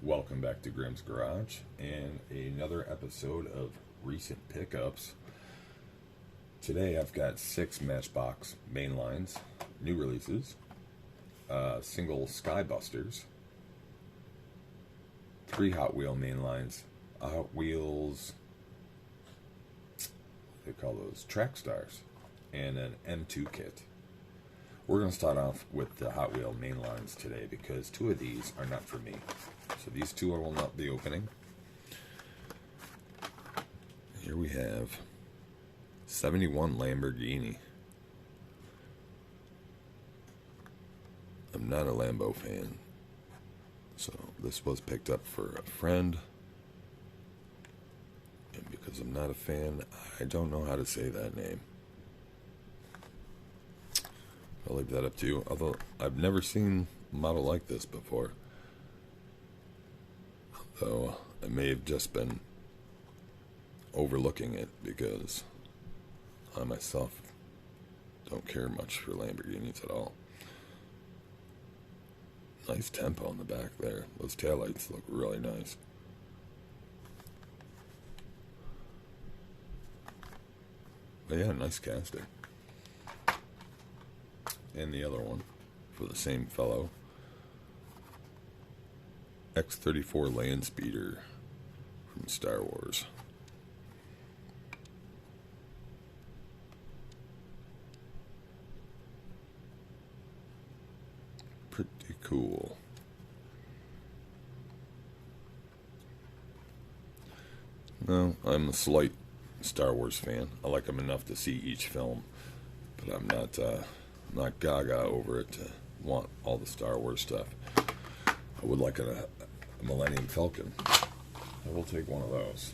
Welcome back to Grimm's Garage and another episode of Recent Pickups. Today I've got 6 Matchbox mainlines, new releases, single Skybusters, 3 Hot Wheel mainlines, Hot Wheels, they call those Track Stars, and an M2 kit. We're going to start off with the Hot Wheel mainlines today because 2 of these are not for me. So these 2 I will not be opening. Here we have 71 Lamborghini. I'm not a Lambo fan, so this was picked up for a friend. And because I'm not a fan, I don't know how to say that name. I'll leave that up to you, although I've never seen a model like this before. Though I may have just been overlooking it because I myself don't care much for Lamborghinis at all. Nice tempo on the back there. Those taillights look really nice. But yeah, nice casting. And the other one for the same fellow. X-34 Land Speeder from Star Wars. Pretty cool. No, I'm a slight Star Wars fan. I like them enough to see each film, but I'm not gaga over it to want all the Star Wars stuff. I would like a Millennium Falcon. I will take one of those.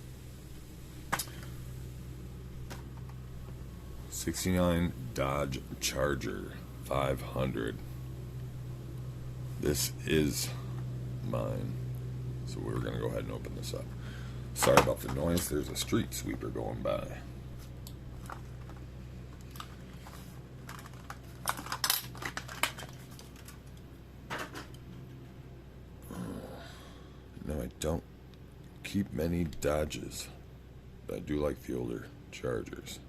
69 Dodge Charger 500. This is mine. So we're going to go ahead and open this up. Sorry about the noise. There's a street sweeper going by. No, I don't keep many Dodges, but I do like the older Chargers.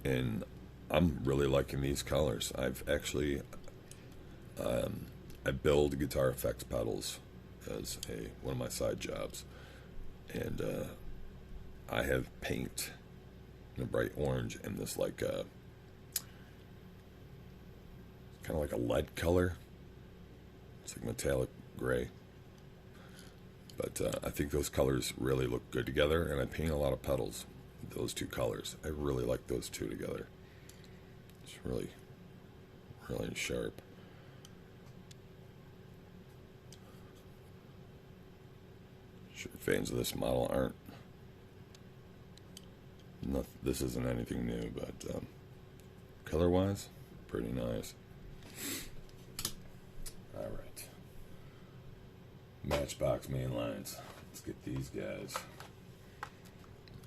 And I'm really liking these colors. I've actually, I build guitar effects pedals as one of my side jobs. And I have paint in a bright orange and this like kind of like a lead color. It's like metallic gray. But I think those colors really look good together, and I paint a lot of pedals with those 2 colors. I really like those 2 together. It's really, really sharp. Sure, fans of this model aren't. This isn't anything new, but color-wise, pretty nice. All right. Matchbox mainlines. Let's get these guys.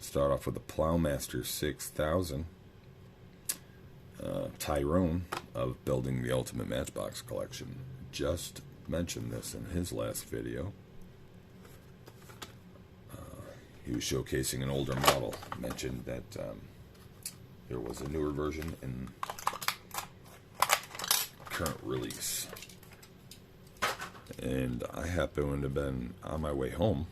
Start off with the Plowmaster 6000. Tyrone of Building the Ultimate Matchbox Collection just mentioned this in his last video. He was showcasing an older model. Mentioned that there was a newer version in current release. And I happened to have been on my way home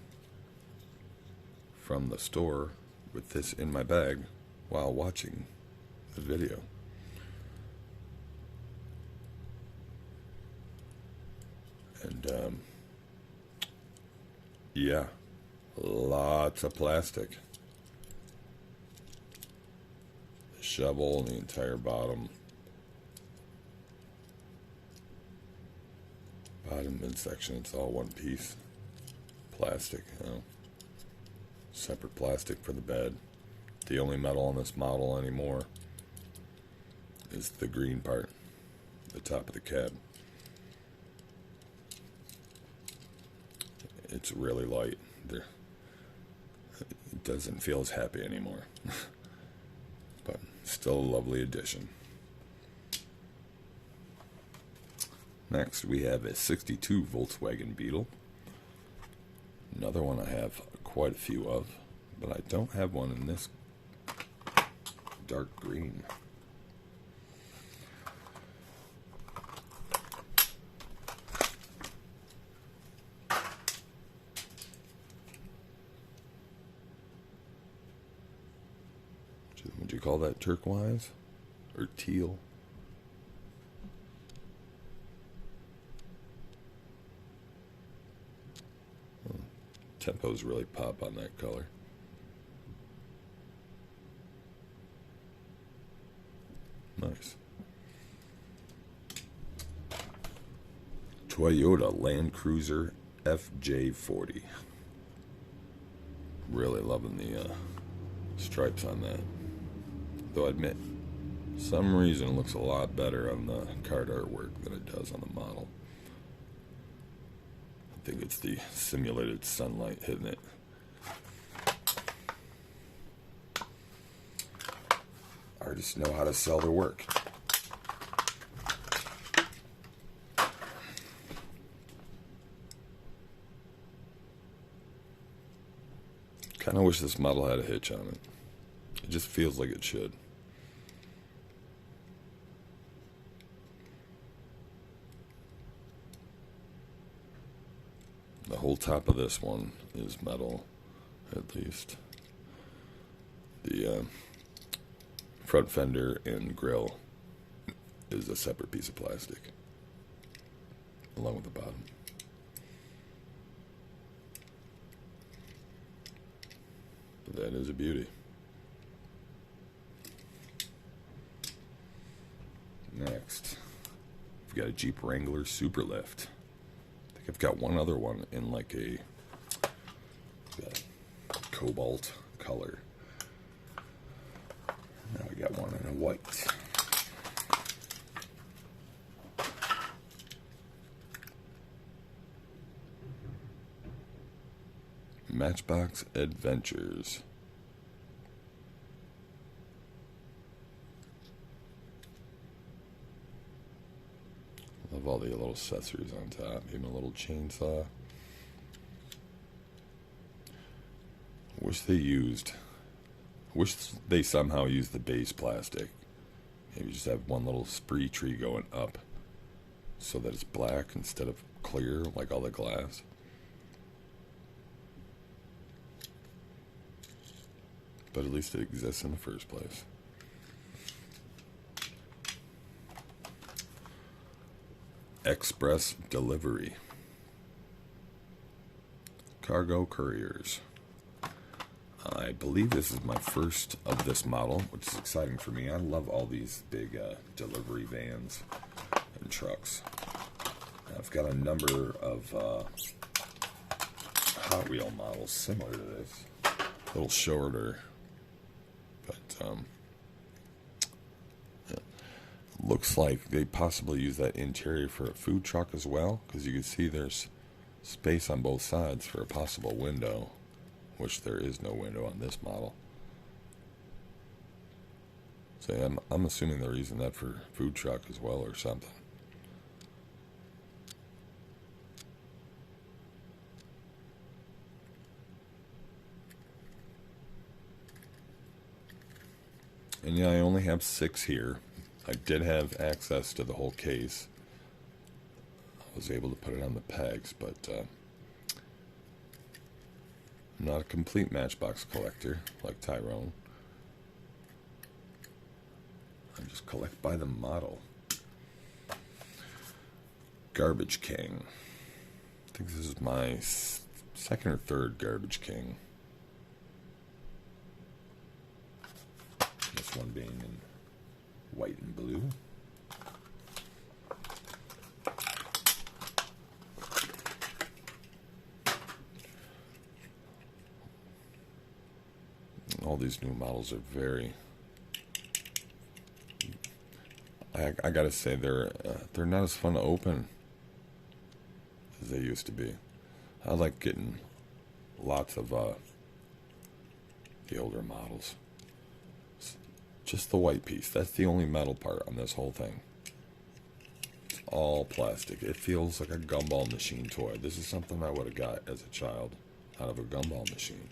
from the store with this in my bag while watching the video. And yeah, lots of plastic. The shovel and the entire bottom midsection, it's all one piece plastic, separate plastic for the bed. The only metal on this model anymore is the green part, the top of the cab. It's really light. It doesn't feel as happy anymore. But still a lovely addition. Next, we have a 62 Volkswagen Beetle Another one I have quite a few of, but I don't have one in this dark green. Would you call that turquoise or teal? Tempos really pop on that color. Nice. Toyota Land Cruiser FJ40. Really loving the stripes on that. Though I admit, some reason it looks a lot better on the card artwork than it does on the model. I think it's the simulated sunlight hitting it. Artists know how to sell their work. Kind of wish this model had a hitch on it. It just feels like it should. The whole top of this one is metal, at least. The front fender and grill is a separate piece of plastic, along with the bottom. But that is a beauty. Next, we've got a Jeep Wrangler Superlift. I think I've got one other one in like a cobalt color. Now we got one in a white. Matchbox Adventures. Love all the little accessories on top, even a little chainsaw. Wish they somehow used the base plastic. Maybe just have one little spree tree going up so that it's black instead of clear like all the glass. But at least it exists in the first place. Express delivery. Cargo couriers. I believe this is my first of this model, which is exciting for me. I love all these big delivery vans and trucks. I've got a number of Hot Wheel models similar to this. A little shorter, but yeah. Looks like they possibly use that interior for a food truck as well, because you can see there's space on both sides for a possible window, which there is no window on this model. So yeah, I'm assuming they're using that for food truck as well or something. And yeah, I only have 6 here. I did have access to the whole case. I was able to put it on the pegs, but I'm not a complete Matchbox collector like Tyrone. I just collect by the model. Garbage King. I think this is my second or third Garbage King. This one being in white and blue. All these new models are very... I gotta say they're not as fun to open as they used to be. I like getting lots of the older models. Just the white piece. That's the only metal part on this whole thing. It's all plastic. It feels like a gumball machine toy. This is something I would have got as a child out of a gumball machine.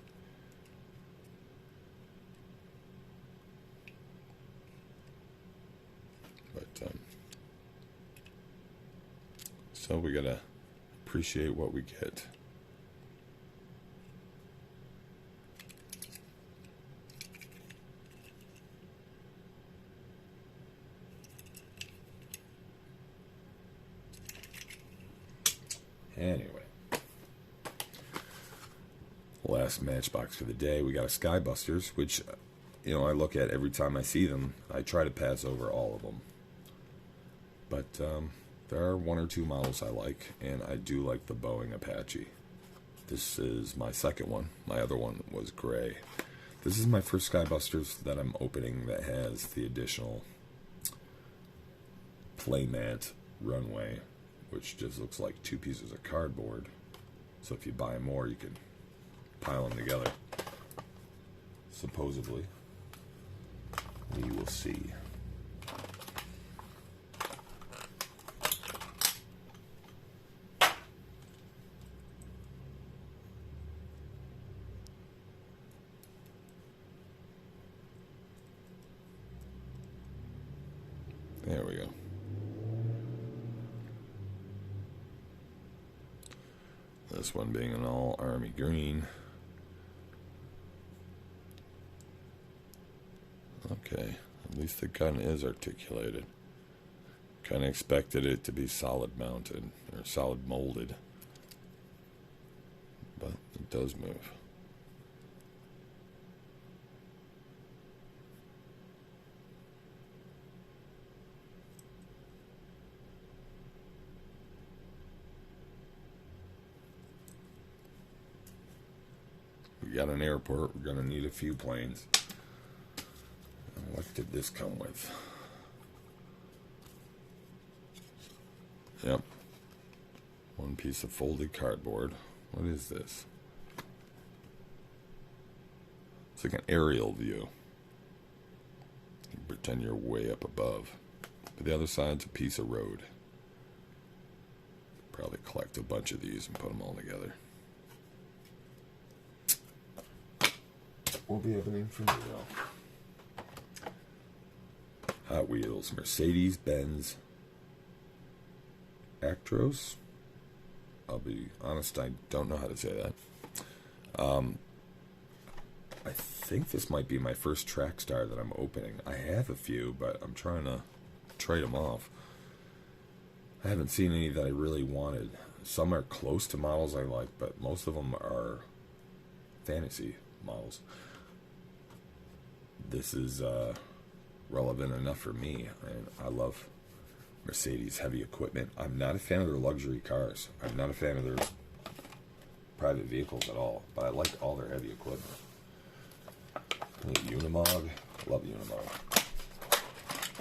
But so we gotta appreciate what we get. Anyway, last Matchbox for the day. We got a Skybusters, which, you know, I look at every time I see them. I try to pass over all of them. But there are one or two models I like, and I do like the Boeing Apache. This is my second one. My other one was gray. This is my first Skybusters that I'm opening that has the additional playmat runway, which just looks like two pieces of cardboard. So if you buy more, you can pile them together. Supposedly. We will see. There we go. This one being an all army green. Okay, at least the gun is articulated. Kind of expected it to be solid mounted, or solid molded. But it does move. We got an airport, we're going to need a few planes. And what did this come with? Yep. One piece of folded cardboard. What is this? It's like an aerial view. You can pretend you're way up above. But the other side's a piece of road. Probably collect a bunch of these and put them all together. Will be happening for me though. Hot Wheels, Mercedes-Benz Actros. I'll be honest, I don't know how to say that. I think this might be my first track star that I'm opening. I have a few, but I'm trying to trade them off. I haven't seen any that I really wanted. Some are close to models I like, but most of them are fantasy models. This is relevant enough for me, and I love Mercedes heavy equipment. I'm not a fan of their luxury cars. I'm not a fan of their private vehicles at all, but I like all their heavy equipment. Unimog, I love Unimog.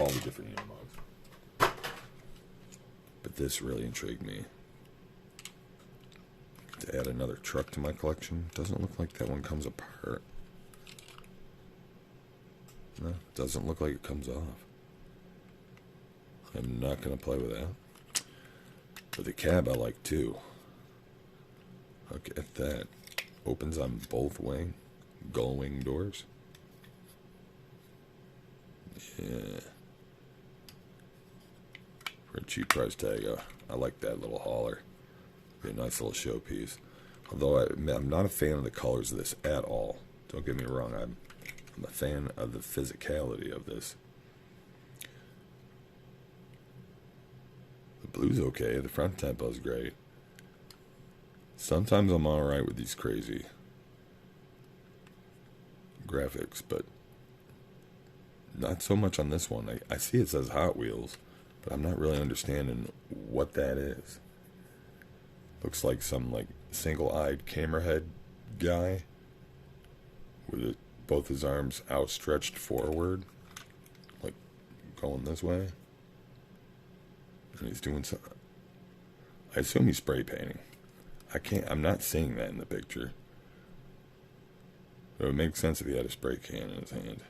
All the different Unimogs. But this really intrigued me. To add another truck to my collection. Doesn't look like that one comes apart. No, doesn't look like it comes off. I'm not going to play with that. But the cab I like too. Look at that. Opens on both gull wing doors. Yeah. For a cheap price tag, I like that little hauler. Be a nice little showpiece. Although I'm not a fan of the colors of this at all. Don't get me wrong. I'm a fan of the physicality of this. The blue's okay. The front tempo's great. Sometimes I'm alright with these crazy graphics, but not so much on this one. I see it says Hot Wheels, but I'm not really understanding what that is. Looks like some single-eyed camera head guy with both his arms outstretched forward, like going this way. And he's doing something. I assume he's spray painting. I'm not seeing that in the picture. It would make sense if he had a spray can in his hand.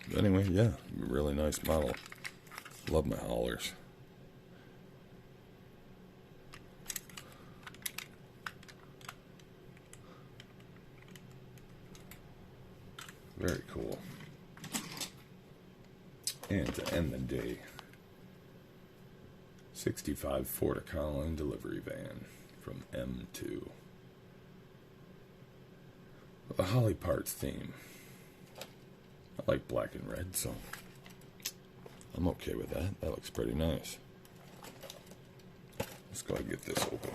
But anyway, yeah, really nice model. Love my haulers. Very cool. And to end the day, 65 Ford Econoline delivery van from M2. The Holly Parts theme. I like black and red, so I'm okay with that. That looks pretty nice. Let's go ahead and get this open.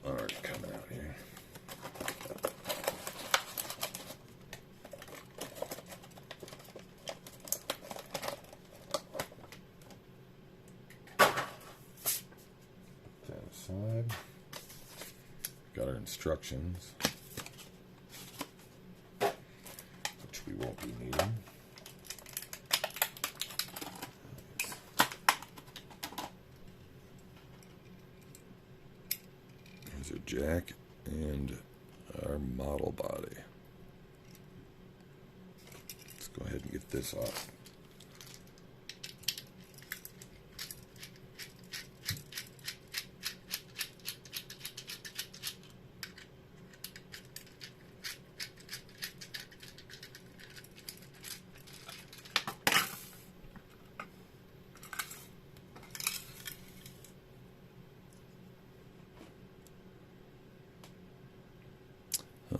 Already coming out here. Put that aside. Got our instructions, which we won't be needing. Here's our jack and our model body. Let's go ahead and get this off.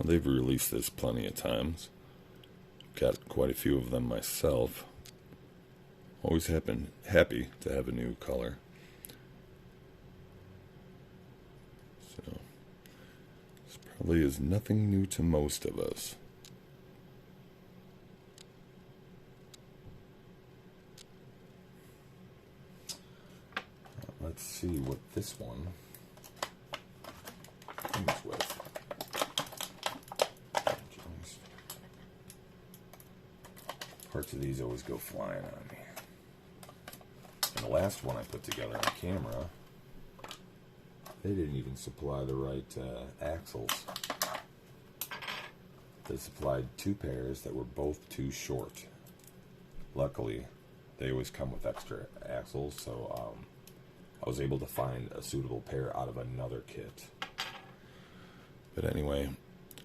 They've released this plenty of times. Got quite a few of them myself. Always happy to have a new color. So, this probably is nothing new to most of us. Let's see what this one comes with. Parts of these always go flying on me. And the last one I put together on camera, they didn't even supply the right axles. They supplied two pairs that were both too short. Luckily, they always come with extra axles, so I was able to find a suitable pair out of another kit. But anyway,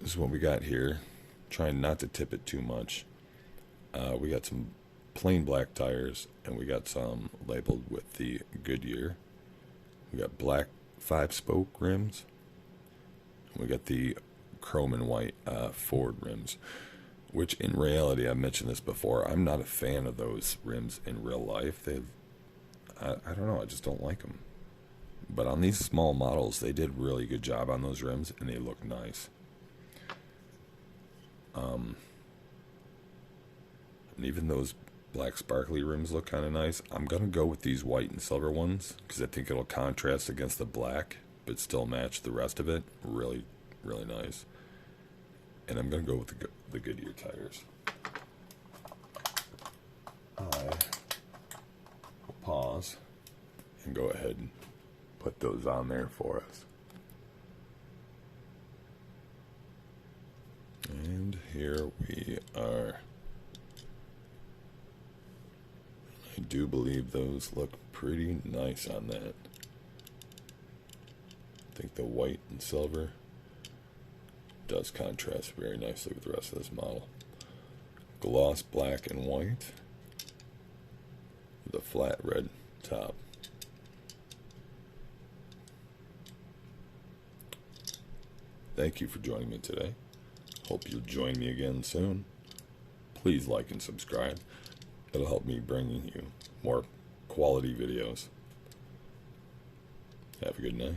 this is what we got here. Trying not to tip it too much. We got some plain black tires, and we got some labeled with the Goodyear. We got black 5-spoke rims. We got the chrome and white Ford rims, which in reality, I've mentioned this before, I'm not a fan of those rims in real life. I don't know, I just don't like them. But on these small models, they did a really good job on those rims, and they look nice. And even those black sparkly rims look kind of nice. I'm going to go with these white and silver ones because I think it'll contrast against the black but still match the rest of it. Really, really nice. And I'm going to go with the Goodyear tires. I will pause and go ahead and put those on there for us. And here we are. I do believe those look pretty nice on that. I think the white and silver does contrast very nicely with the rest of this model. Gloss black and white with a flat red top. Thank you for joining me today. Hope you'll join me again soon. Please like and subscribe. It'll help me bringing you more quality videos. Have a good night.